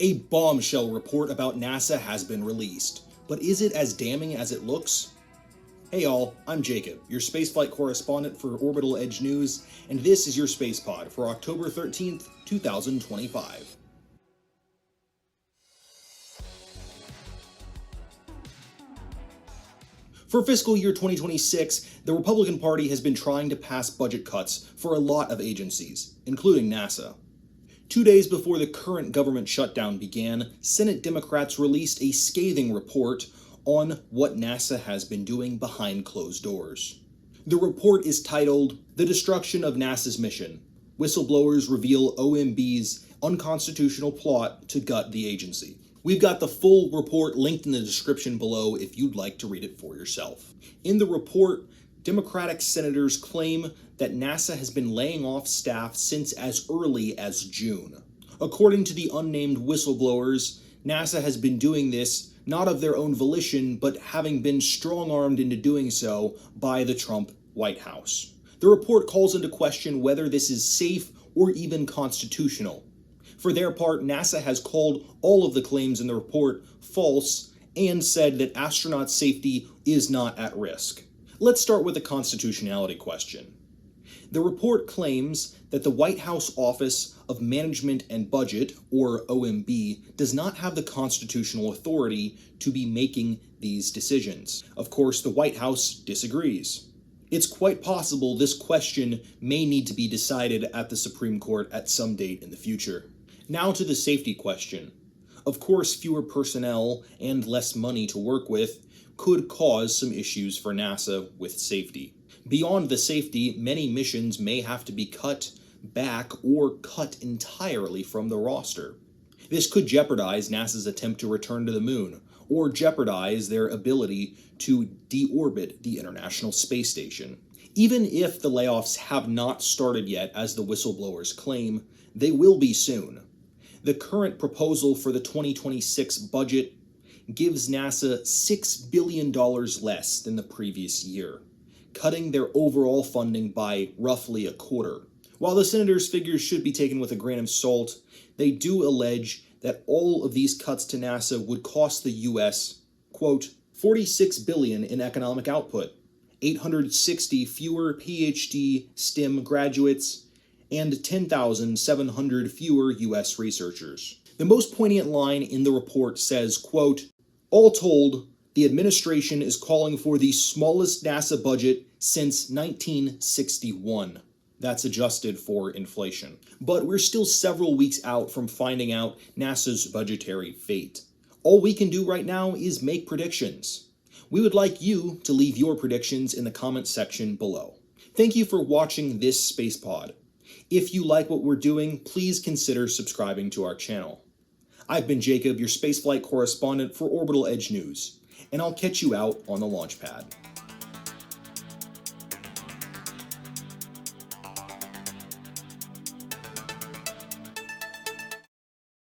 A bombshell report about NASA has been released, but is it as damning as it looks? Hey all, I'm Jacob, your spaceflight correspondent for Orbital Edge News, and this is your Space Pod for October 13th, 2025. For fiscal year 2026, the Republican Party has been trying to pass budget cuts for a lot of agencies, including NASA. 2 days before the current government shutdown began, Senate Democrats released a scathing report on what NASA has been doing behind closed doors. The report is titled, "The Destruction of NASA's Mission. Whistleblowers Reveal OMB's Unconstitutional Plot to Gut the Agency." We've got the full report linked in the description below if you'd like to read it for yourself. In the report, Democratic senators claim that NASA has been laying off staff since as early as June. According to the unnamed whistleblowers, NASA has been doing this not of their own volition, but having been strong-armed into doing so by the Trump White House. The report calls into question whether this is safe or even constitutional. For their part, NASA has called all of the claims in the report false and said that astronaut safety is not at risk. Let's start with the constitutionality question. The report claims that the White House Office of Management and Budget, or OMB, does not have the constitutional authority to be making these decisions. Of course, the White House disagrees. It's quite possible this question may need to be decided at the Supreme Court at some date in the future. Now to the safety question. Of course, fewer personnel and less money to work with could cause some issues for NASA with safety. Beyond the safety, many missions may have to be cut back or cut entirely from the roster. This could jeopardize NASA's attempt to return to the moon, or jeopardize their ability to deorbit the International Space Station. Even if the layoffs have not started yet, as the whistleblowers claim, they will be soon. The current proposal for the 2026 budget gives NASA $6 billion less than the previous year, cutting their overall funding by roughly a quarter. While the senators' figures should be taken with a grain of salt, they do allege that all of these cuts to NASA would cost the U.S., quote, $46 billion in economic output, 860 fewer PhD STEM graduates, and 10,700 fewer U.S. researchers. The most poignant line in the report says, quote, "All told, the administration is calling for the smallest NASA budget since 1961. That's adjusted for inflation. But we're still several weeks out from finding out NASA's budgetary fate. All we can do right now is make predictions. We would like you to leave your predictions in the comments section below. Thank you for watching this Space Pod. If you like what we're doing, please consider subscribing to our channel. I've been Jacob, your spaceflight correspondent for Orbital Edge News, and I'll catch you out on the launch pad.